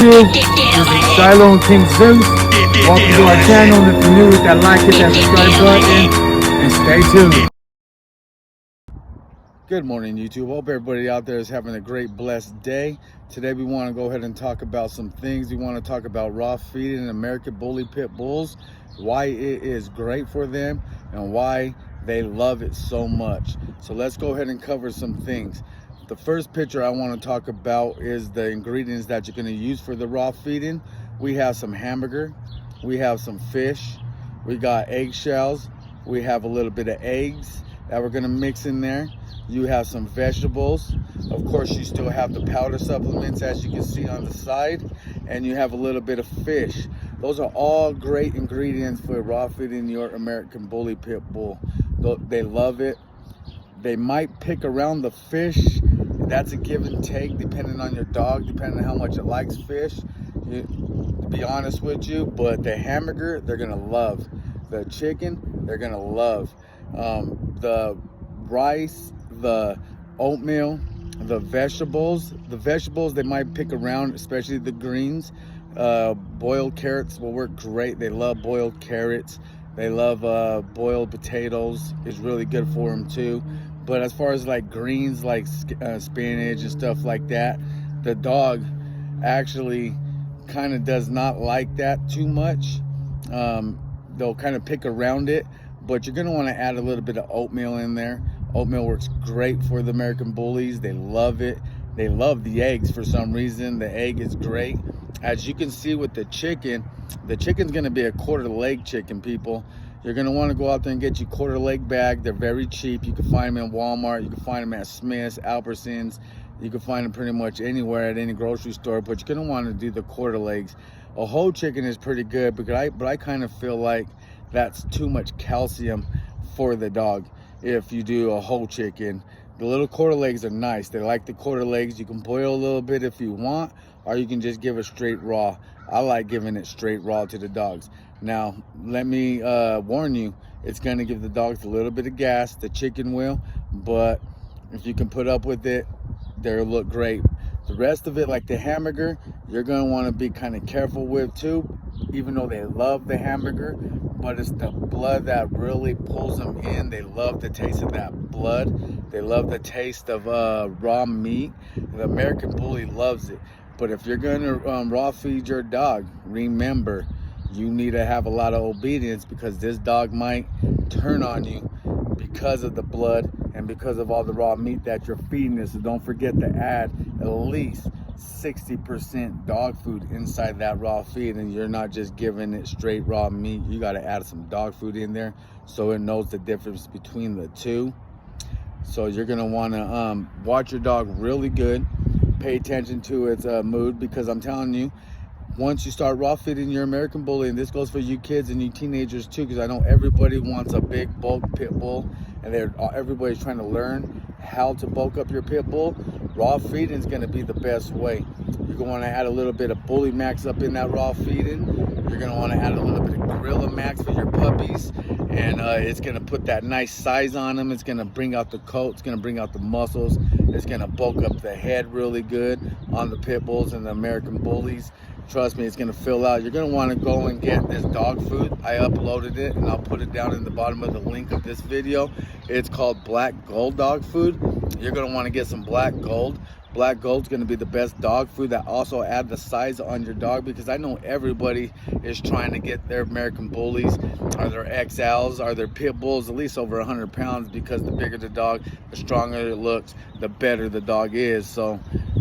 This is Shiloh and King Zeus. Welcome to our channel. If you're new, hit that like, hit that subscribe button, and stay tuned. Good morning, YouTube. Hope everybody out there is having a great, blessed day. Today we want to go ahead and talk about some things. We want to talk about raw feeding American Bully Pit Bulls, why it is great for them, and why they love it so much. So let's go ahead and cover some things. The first picture I want to talk about is the ingredients that you're going to use for the raw feeding. We have some hamburger, we have some fish, we got eggshells, we have a little bit of eggs that we're going to mix in there. You have some vegetables. Of course, you still have the powder supplements, as you can see on the side, and you have a little bit of fish. Those are all great ingredients for raw feeding your American Bully Pit Bull. They love it. They might pick around the fish. That's a give and take depending on your dog, depending on how much it likes fish, to be honest with you. But the hamburger, they're gonna love. The chicken, they're gonna love. The rice, the oatmeal, the vegetables they might pick around, especially the greens. Boiled carrots will work great. They love boiled carrots. They love boiled potatoes. It's really good for them too. But as far as like greens, like spinach and stuff like that, the dog actually kind of does not like that too much. They'll kind of pick around it, but you're going to want to add a little bit of oatmeal in there. Oatmeal works great for the American Bullies. They love it. They love the eggs for some reason. The egg is great. As you can see with the chicken's going to be a quarter leg chicken, people. You're going to want to go out there and get you quarter leg bag. They're very cheap. You can find them in Walmart. You can find them at Smith's, Albertsons. You can find them pretty much anywhere at any grocery store, but you're going to want to do the quarter legs. A whole chicken is pretty good, but I kind of feel like that's too much calcium for the dog if you do a whole chicken. The little quarter legs are nice. They like the quarter legs. You can boil a little bit if you want, or you can just give it straight raw. I like giving it straight raw to the dogs. Now, let me warn you, it's going to give the dogs a little bit of gas. The chicken will, but if you can put up with it, they'll look great. The rest of it, like the hamburger, you're going to want to be kind of careful with too, even though they love the hamburger, but it's the blood that really pulls them in. They love the taste of that blood. They love the taste of raw meat. The American Bully loves it. But if you're going to raw feed your dog, remember, you need to have a lot of obedience, because this dog might turn on you because of the blood and because of all the raw meat that you're feeding it. So don't forget to add at least 60% dog food inside that raw feed, and you're not just giving it straight raw meat. You got to add some dog food in there so it knows the difference between the two. So you're going to want to watch your dog really good. Pay attention to its mood, because I'm telling you, once you start raw feeding your American Bully, and this goes for you kids and you teenagers too, because I know everybody wants a big bulk pit bull, and everybody's trying to learn how to bulk up your pit bull. Raw feeding is going to be the best way. You're going to want to add a little bit of Bully Max up in that raw feeding. You're going to want to add a little bit of Gorilla Max for your puppies, and it's going to put that nice size on them. It's going to bring out the coat. It's going to bring out the muscles. It's going to bulk up the head really good on the pit bulls and the American Bullies. Trust me, it's going to fill out. You're going to want to go and get this dog food. I uploaded it, and I'll put it down in the bottom of the link of this video. It's called Black Gold dog food. You're going to want to get some Black Gold. Black Gold's going to be the best dog food. That also add the size on your dog, because I know everybody is trying to get their American Bullies or their XLs or their Pit Bulls at least over 100 pounds, because the bigger the dog, the stronger it looks, the better the dog is. So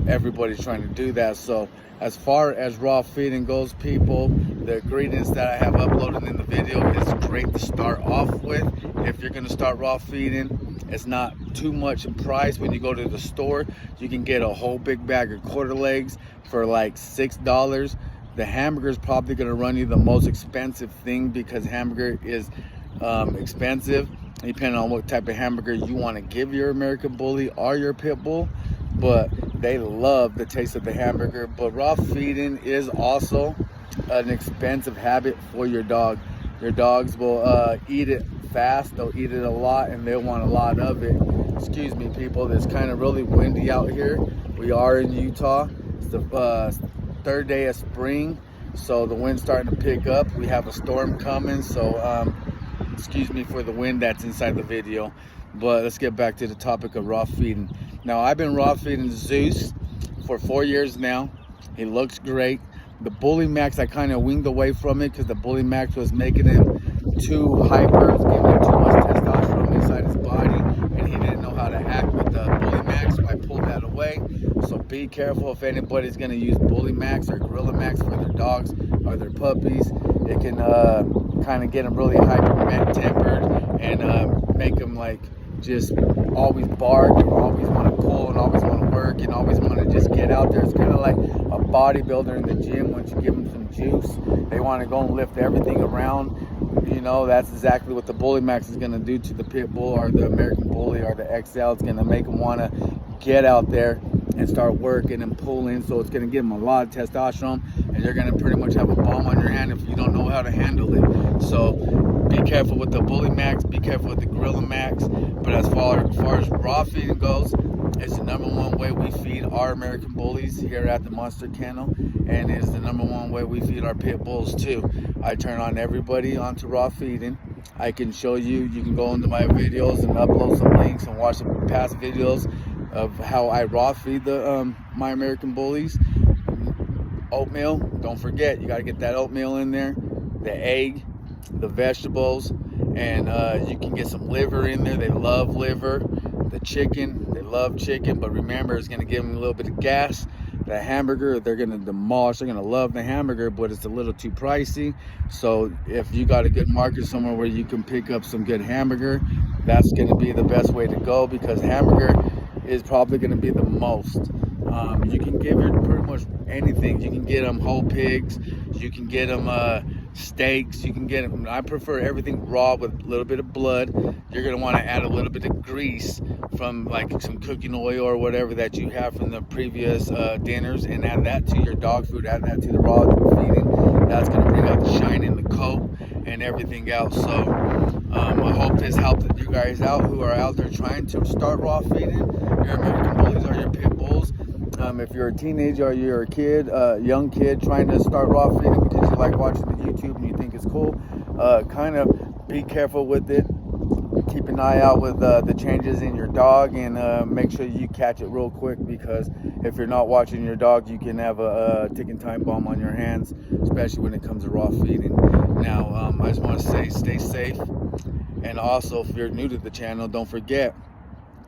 everybody's trying to do that. So as far as raw feeding goes, people, the ingredients that I have uploaded in the video is great to start off with. If you're going to start raw feeding, it's not too much in price. When you go to the store, you can get a whole big bag of quarter legs for like $6. The hamburger is probably going to run you the most expensive thing, because hamburger is expensive depending on what type of hamburger you want to give your American Bully or your Pit Bull. But they love the taste of the hamburger. But raw feeding is also an expensive habit for your dog. Your dogs will eat it fast, they'll eat it a lot, and they'll want a lot of it. Excuse me, people, it's kind of really windy out here. We are in Utah. It's the third day of spring, so the wind's starting to pick up. We have a storm coming, so excuse me for the wind that's inside the video. But let's get back to the topic of raw feeding. Now, I've been raw feeding Zeus for 4 years now. He looks great. The Bully Max, I kind of winged away from it because the Bully Max was making him too hyper, giving him too much testosterone inside his body, and he didn't know how to act with the Bully Max, so I pulled that away. So be careful if anybody's going to use Bully Max or Gorilla Max for their dogs or their puppies. It can kind of get them really hyper-tempered and make them like just always bark and always want to pull and always want to work and always want to just get out there. It's kind of like a bodybuilder in the gym. Once you give them some juice, they want to go and lift everything around. You know, that's exactly what the Bully Max is going to do to the Pit Bull or the American Bully or the XL. It's going to make them want to get out there and start working and pulling. So it's going to give them a lot of testosterone, and you're going to pretty much have a bomb on your hand if you don't know how to handle it. So be careful with the Bully Max, be careful with the Gorilla Max. But as far as raw feeding goes, it's the #1 way we feed our American Bullies here at the Monster Kennel, and it's the #1 way we feed our Pit Bulls too. I turn on everybody onto raw feeding. I can show you, you can go into my videos and upload some links and watch some past videos of how I raw feed the my American Bullies. Oatmeal, don't forget, you got to get that oatmeal in there, the egg, the vegetables, and you can get some liver in there. They love liver. The chicken, they love chicken, but remember, it's going to give them a little bit of gas. The hamburger, they're going to demolish. They're going to love the hamburger, but it's a little too pricey. So if you got a good market somewhere where you can pick up some good hamburger, that's going to be the best way to go, because hamburger is probably going to be the most. You can give it pretty much anything. You can get them whole pigs. You can get them steaks. You can get them. I prefer everything raw with a little bit of blood. You're going to want to add a little bit of grease from like some cooking oil or whatever that you have from the previous dinners, and add that to your dog food. Add that to the raw feeding. That's going to bring out the shine in the coat and everything else. So I hope this helped you guys out who are out there trying to start raw feeding your American Bullies or your Pit Bulls. If you're a teenager or you're a kid, young kid trying to start raw feeding because you like watching the YouTube and you think it's cool, kind of be careful with it. Keep an eye out with the changes in your dog, and make sure you catch it real quick, because if you're not watching your dog, you can have a ticking time bomb on your hands, especially when it comes to raw feeding. Now, I just want to say, stay safe. And also, if you're new to the channel, don't forget,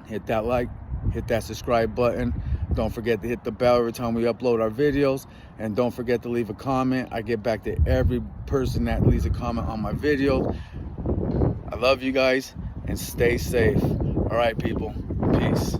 hit that like, hit that subscribe button. Don't forget to hit the bell every time we upload our videos, and don't forget to leave a comment. I get back to every person that leaves a comment on my video. I love you guys, and stay safe. All right, people, peace.